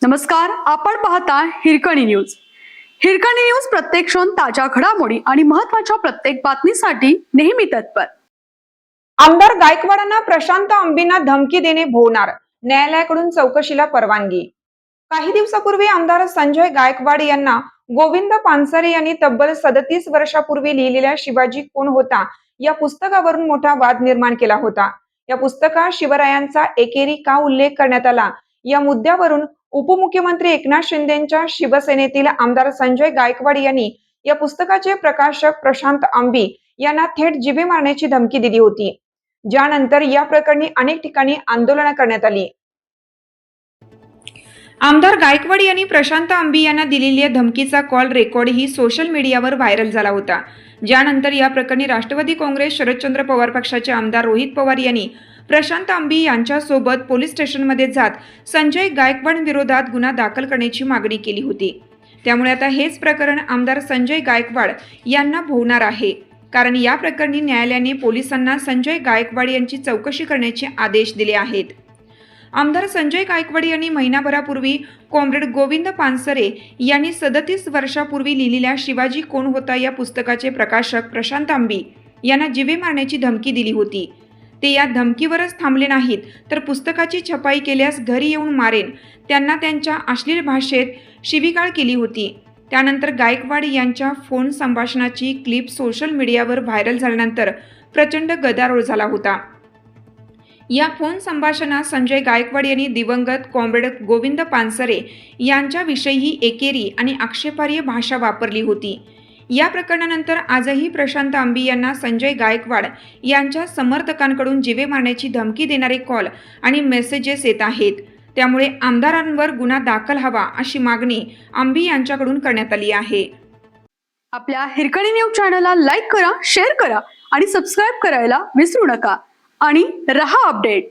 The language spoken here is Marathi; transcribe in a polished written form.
नमस्कार, आपण पाहता हिरकणी न्यूज. हिरकणी न्यूज प्रत्येक क्षण ताज्या घडामोडी आणि महत्त्वाच्या प्रत्येक बातमीसाठी नेहमी तत्पर. आमदार गायकवाडांना प्रशांत आंबींना धमकी देणे भोवणार, न्यायालयाकडून चौकशीला परवानगी. काही दिवसापूर्वी आमदार संजय गायकवाड यांना गोविंद पानसरे यांनी तब्बल 37 वर्षापूर्वी लिहिलेल्या शिवाजी कोण होता या पुस्तकावरून मोठा वाद निर्माण केला होता. या पुस्तकात शिवरायांचा एकेरी का उल्लेख करण्यात आला या मुद्द्यावरून उपमुख्यमंत्री एकनाथ शिंदेंच्या शिवसेनेतील आमदार संजय गायकवाड यांनी या पुस्तकाचे प्रकाशक प्रशांत आंबी यांना थेट जिवे मारण्याची धमकी दिली होती, ज्यानंतर या प्रकरणी अनेक ठिकाणी आंदोलनं करण्यात आली. आमदार गायकवाड यांनी प्रशांत आंबी यांना दिलेल्या धमकीचा कॉल रेकॉर्ड ही सोशल मीडियावर व्हायरल झाला होता. ज्यानंतर या प्रकरणी राष्ट्रवादी काँग्रेस शरदचंद्र पवार पक्षाचे आमदार रोहित पवार यांनी प्रशांत आंबी यांच्यासोबत पोलीस स्टेशनमध्ये जात संजय गायकवाड विरोधात गुन्हा दाखल करण्याची मागणी केली होती. त्यामुळे आता हेच प्रकरण आमदार संजय गायकवाड यांना भोवणार आहे, कारण या प्रकरणी न्यायालयाने पोलिसांना संजय गायकवाड यांची चौकशी करण्याचे आदेश दिले आहेत. आमदार संजय गायकवाड यांनी महिनाभरापूर्वी कॉम्रेड गोविंद पानसरे यांनी 37 वर्षापूर्वी लिहिलेल्या शिवाजी कोण होता या पुस्तकाचे प्रकाशक प्रशांत आंबी यांना जिवे मारण्याची धमकी दिली होती. ते या धमकीवरच थांबले नाहीत, तर पुस्तकाची छपाई केल्यास घरी येऊन मारेन, त्यांना त्यांच्या अश्लील भाषेत शिवीगाळ केली होती. त्यानंतर गायकवाड यांच्या फोन संभाषणाची क्लिप सोशल मीडियावर व्हायरल झाल्यानंतर प्रचंड गदारोळ झाला होता. या फोन संभाषणात संजय गायकवाड यांनी दिवंगत कॉम्रेड गोविंद पानसरे यांच्याविषयी एकेरी आणि आक्षेपार्ह भाषा वापरली होती. या प्रकरणानंतर आजही प्रशांत आंबी यांना संजय गायकवाड यांच्या समर्थकांकडून जिवे मारण्याची धमकी देणारे कॉल आणि मेसेजेस येत आहेत. त्यामुळे आमदारांवर गुन्हा दाखल हवा अशी मागणी आंबी यांच्याकडून करण्यात आली आहे. आपल्या हिरकणी न्यूज चॅनलला लाईक करा, शेअर करा आणि सबस्क्राईब करायला विसरू नका आणि रहा अपडेट.